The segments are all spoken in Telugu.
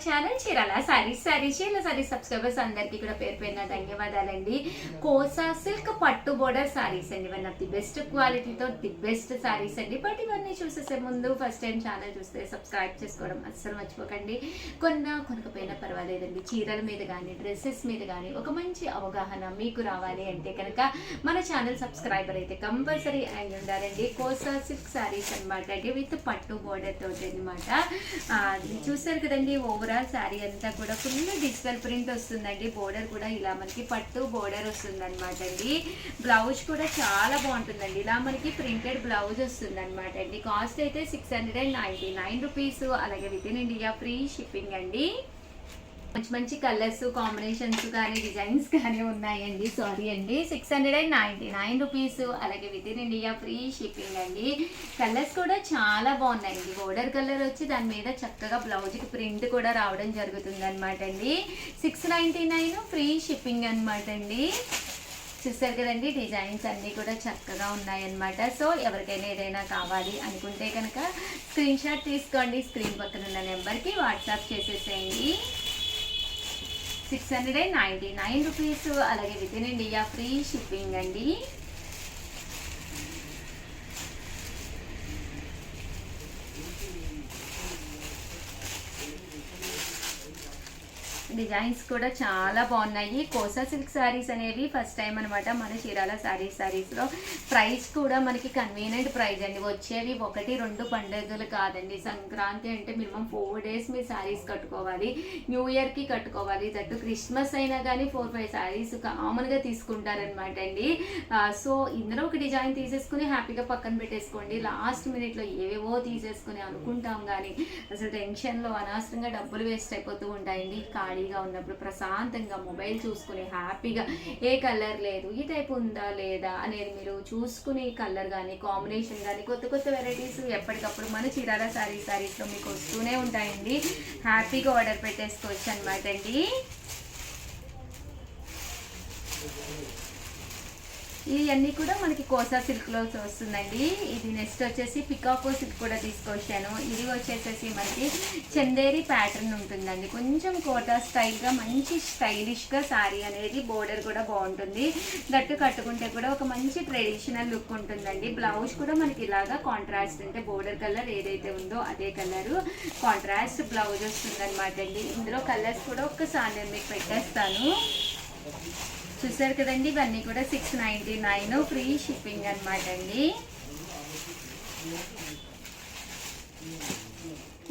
ఛానల్ చీరాల చీరాల సారీస్ సబ్స్క్రైబర్స్ అందరికీ కూడా పేరు పేరున ధన్యవాదాలండి. కోసా సిల్క్ పట్టు బోర్డర్ సారీస్ అండి. వన్ ఆఫ్ ది బెస్ట్ క్వాలిటీతో ది బెస్ట్ సారీస్ అండి. బట్ ఇవన్నీ చూసేసే ముందు ఫస్ట్ టైం ఛానల్ చూస్తే సబ్స్క్రైబ్ చేసుకోవడం అస్సలు మర్చిపోకండి. కొనకపోయినా పర్వాలేదండి. చీరల మీద కానీ డ్రెస్సెస్ మీద కానీ ఒక మంచి అవగాహన మీకు రావాలి అంటే కనుక మన ఛానల్ సబ్స్క్రైబర్ అయితే కంపల్సరీ అయి ఉండాలండి. కోసా సిల్క్ సారీస్ అనమాట అండి, విత్ పట్టు బోర్డర్ తోటి అనమాట. చూసారు కదండి, ఓవరాల్ శారీ అంతా కూడా ఫుల్ డిజిటల్ ప్రింట్ వస్తుందండి. బోర్డర్ కూడా ఇలా మనకి పట్టు బోర్డర్ వస్తుంది అనమాట అండి. బ్లౌజ్ కూడా చాలా బాగుంటుందండి. ఇలా మనకి ప్రింటెడ్ బ్లౌజ్ వస్తుంది అనమాట అండి. కాస్ట్ అయితే 699 రూపీస్. అలాగే with in India free shipping అండి. మంచి మంచి కలర్స్ కాంబినేషన్స్ కానీ డిజైన్స్ కానీ ఉన్నాయండి. సారీ అండి, 699 రూపీస్. అలాగే with in India free shipping అండి. కలర్స్ కూడా చాలా బాగున్నాయండి. బోర్డర్ కలర్ వచ్చి దాని మీద చక్కగా బ్లౌజ్కి ప్రింట్ కూడా రావడం జరుగుతుంది అనమాట అండి. 699 ఫ్రీ షిప్పింగ్ అనమాట అండి. చూస్తారు కదండి, డిజైన్స్ అన్నీ కూడా చక్కగా ఉన్నాయన్నమాట. సో ఎవరికైనా ఏదైనా కావాలి అనుకుంటే కనుక స్క్రీన్ షాట్ తీసుకోండి. స్క్రీన్ పక్కన ఉన్న నెంబర్కి వాట్సాప్ చేసేసేయండి. 699 రూపీస్. అలాగే with in India free shipping అండి. డిజైన్స్ కూడా చాలా బాగున్నాయి. కోసా సిల్క్ శారీస్ అనేవి ఫస్ట్ టైం అనమాట మన చీరాల శారీస్లో. ప్రైస్ కూడా మనకి కన్వీనియంట్ ప్రైస్ అండి. వచ్చేవి 1-2 పండుగలు కాదండి. సంక్రాంతి అంటే మినిమం 4 days మీరు శారీస్ కట్టుకోవాలి. న్యూ ఇయర్కి కట్టుకోవాలి. దట్టు క్రిస్మస్ అయినా కానీ 4-5 శారీస్ కామన్గా తీసుకుంటారనమాట అండి. సో ఇందులో ఒక డిజైన్ తీసేసుకుని హ్యాపీగా పక్కన పెట్టేసుకోండి. లాస్ట్ మినిట్లో ఏవేవో తీసేసుకుని అనుకుంటాం కానీ అసలు టెన్షన్లో అనవసరంగా డబ్బులు వేస్ట్ అయిపోతూ ఉంటాయండి. ఖాళీగా ఉన్నప్పుడు ప్రశాంతంగా మొబైల్ చూసుకుని హ్యాపీగా ఏ కలర్ లేదు, ఈ టైప్ ఉందా లేదా అనేది మీరు చూసుకుని కలర్ కానీ కాంబినేషన్ కానీ కొత్త వెరైటీస్ ఎప్పటికప్పుడు మన చీరాల శారీస్లో మీకు వస్తూనే ఉంటాయండి. హ్యాపీగా ఆర్డర్ పెట్టేసుకోవచ్చు అనమాట అండి. ఇవన్నీ కూడా మనకి కోసా సిల్క్లో వస్తుందండి. ఇది నెక్స్ట్ వచ్చేసి పికాకో సిల్క్ కూడా తీసుకొచ్చాను. ఇది వచ్చేసేసి మనకి చందేరి ప్యాటర్న్ ఉంటుందండి. కొంచెం కోటా స్టైల్గా మంచి స్టైలిష్గా శారీ అనేది బోర్డర్ కూడా బాగుంటుంది. దట్టు కట్టుకుంటే కూడా ఒక మంచి ట్రెడిషనల్ లుక్ ఉంటుందండి. బ్లౌజ్ కూడా మనకి ఇలాగా కాంట్రాస్ట్ అంటే బోర్డర్ కలర్ ఏదైతే ఉందో అదే కలరు కాంట్రాస్ట్ బ్లౌజ్ వస్తుంది అనమాట అండి. ఇందులో కలర్స్ కూడా ఒక్కసారి నేను మీకు పెట్టేస్తాను. చూసారు కదండి, ఇవన్నీ కూడా 699 ఫ్రీ షిప్పింగ్ అనమాట అండి.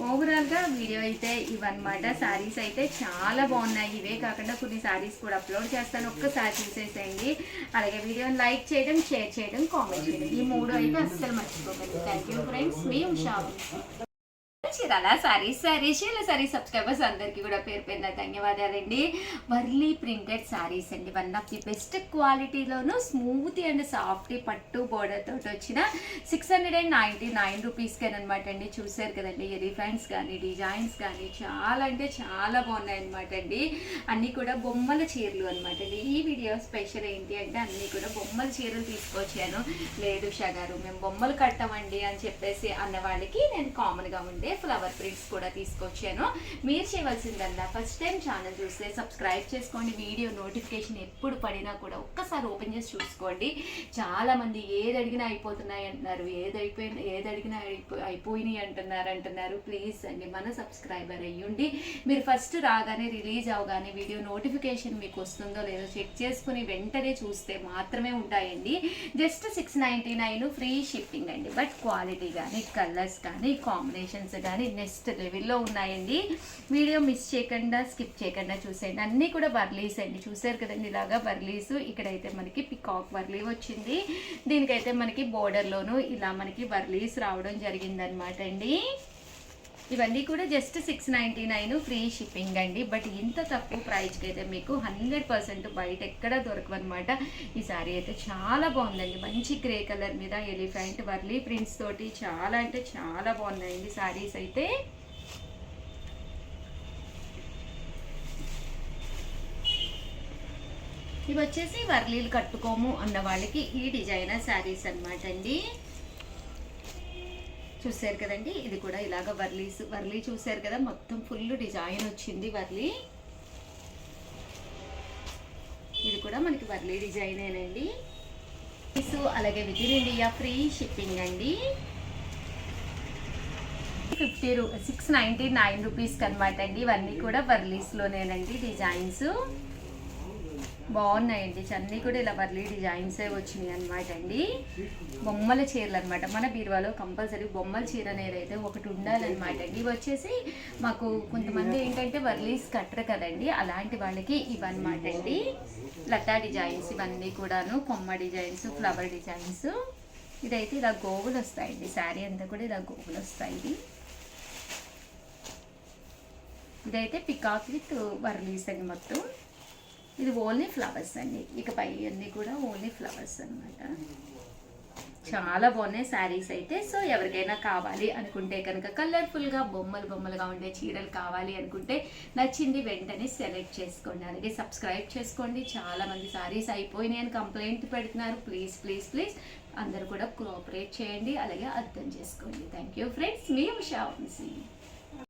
ఓవరాల్గా వీడియో అయితే ఇవన్నమాట. శారీస్ అయితే చాలా బాగున్నాయి. ఇవే కాకుండా కొన్ని శారీస్ కూడా అప్లోడ్ చేస్తాను, ఒక్కసారి చూసేసేయండి. అలాగే వీడియోని లైక్ చేయడం, షేర్ చేయడం, కామెంట్ చేయడం, ఈ 3 అయితే అస్సలు మర్చిపోకండి. థ్యాంక్ యూ ఫ్రెండ్స్, మీ ఉషా. చీరాల సారీ సబ్స్క్రైబర్స్ అందరికీ కూడా పేరు పేరున ధన్యవాదాలండి. వర్లీ ప్రింటెడ్ శారీస్ అండి. వన్ ఆఫ్ ది బెస్ట్ క్వాలిటీలోను స్మూత్ అండ్ సాఫ్ట్ పట్టు బోర్డర్ తోటి వచ్చిన 699 రూపీస్కి అనమాట అండి. చూసారు కదండి, ఎలిఫెంట్స్ కానీ డిజైన్స్ కానీ చాలా అంటే చాలా బాగున్నాయి అనమాట అండి. అన్నీ కూడా బొమ్మల చీరలు అనమాట అండి. ఈ వీడియో స్పెషల్ ఏంటి అంటే అన్నీ కూడా బొమ్మల చీరలు తీసుకొచ్చాను. లేదు ఉషా గారు మేము బొమ్మలు కట్టమండి అని చెప్పేసి అన్న వాళ్ళకి నేను కామన్గా ఉండే ఫ్లవర్ ప్రింట్స్ కూడా తీసుకొచ్చాను. మీరు చేయవలసిందల్లా ఫస్ట్ టైం ఛానల్ చూస్తే సబ్స్క్రైబ్ చేసుకోండి. వీడియో నోటిఫికేషన్ ఎప్పుడు పడినా కూడా ఒక్కసారి ఓపెన్ చేసి చూసుకోండి. చాలా మంది ఏది అడిగినా అయిపోతున్నాయి అంటున్నారు, ఏది అడిగినా అయిపోయినాయి అంటున్నారు. ప్లీజ్ అండి, మన సబ్స్క్రైబర్ అయ్యుండి మీరు ఫస్ట్ రాగానే రిలీజ్ అవగానే వీడియో నోటిఫికేషన్ మీకు వస్తుందో లేదో చెక్ చేసుకుని వెంటనే చూస్తే మాత్రమే ఉంటాయండి. జస్ట్ 699 ఫ్రీ షిప్పింగ్ అండి. బట్ క్వాలిటీ కానీ కలర్స్ కానీ కాంబినేషన్స్ కానీ నెక్స్ట్ లెవెల్లో ఉన్నాయండి. వీడియో మిస్ చేయకుండా స్కిప్ చేయకుండా చూసేయండి. అన్నీ కూడా వర్లీస్ అండి. చూసారు కదండి, ఇలాగా వర్లీస్. ఇక్కడైతే మనకి పికాక్ వర్లీ వచ్చింది. దీనికైతే మనకి బోర్డర్లోను ఇలా మనకి వర్లీస్ రావడం జరిగిందనమాట అండి. ఇవన్నీ కూడా జస్ట్ 699 ఫ్రీ షిప్పింగ్ అండి. బట్ ఇంత తక్కువ ప్రైస్కి అయితే మీకు 100% బయట ఎక్కడ దొరకవన్నమాట. ఈ సారీ అయితే చాలా బాగుందండి. మంచి గ్రే కలర్ మీద ఎలిఫెంట్ వర్లీ ప్రింట్స్ తోటి చాలా అంటే చాలా బాగున్నాయండి సారీస్ అయితే. ఇవి వచ్చేసి వర్లీలు కట్టుకోము అన్న వాళ్ళకి ఈ డిజైనర్ శారీస్ అనమాట అండి. చూసారు కదండి, ఇది కూడా ఇలాగ వర్లీ చూసారు కదా, మొత్తం ఫుల్ డిజైన్ వచ్చింది వర్లీ. ఇది కూడా మనకి వర్లీ డిజైనేనండి. అలాగే with in India free shipping అండి. 699 రూపీస్కి అనమాట అండి. ఇవన్నీ కూడా వర్లీస్లోనేనండి డిజైన్స్. బాగున్నాయండి, అన్నీ కూడా ఇలా వర్లీ డిజైన్సే వచ్చినాయి అనమాట అండి. బొమ్మల చీరలు అనమాట. మన బీరువాలో కంపల్సరీ బొమ్మల చీర అనేది అయితే ఒకటి ఉండాలన్నమాట అండి. ఇవి వచ్చేసి మాకు కొంతమంది ఏంటంటే వర్లీస్ కట్టరు కదండి, అలాంటి వాళ్ళకి ఇవన్నమాట అండి. లతా డిజైన్స్ ఇవన్నీ కూడాను, కొమ్మ డిజైన్స్, ఫ్లవర్ డిజైన్స్. ఇదైతే ఇలా గోగులు వస్తాయండి, శారీ అంతా కూడా ఇలా గోగులు వస్తాయి. ఇదైతే పికాక్ విత్ వర్లీస్ అండి మొత్తం. ఇది ఓన్లీ ఫ్లవర్స్ అండి, ఇకపై అన్నీ కూడా ఓన్లీ ఫ్లవర్స్ అనమాట. చాలా బాగున్నాయి శారీస్ అయితే. సో ఎవరికైనా కావాలి అనుకుంటే కనుక కలర్ఫుల్గా బొమ్మలుగా ఉండే చీరలు కావాలి అనుకుంటే నచ్చింది వెంటనే సెలెక్ట్ చేసుకోండి. అలాగే సబ్స్క్రైబ్ చేసుకోండి. చాలామంది శారీస్ అయిపోయినాయి అని కంప్లైంట్ పెడుతున్నారు. ప్లీజ్ అందరూ కూడా కోఆపరేట్ చేయండి, అలాగే అర్థం చేసుకోండి. థ్యాంక్ యూ ఫ్రెండ్స్, మీ ఉషా వంశీ.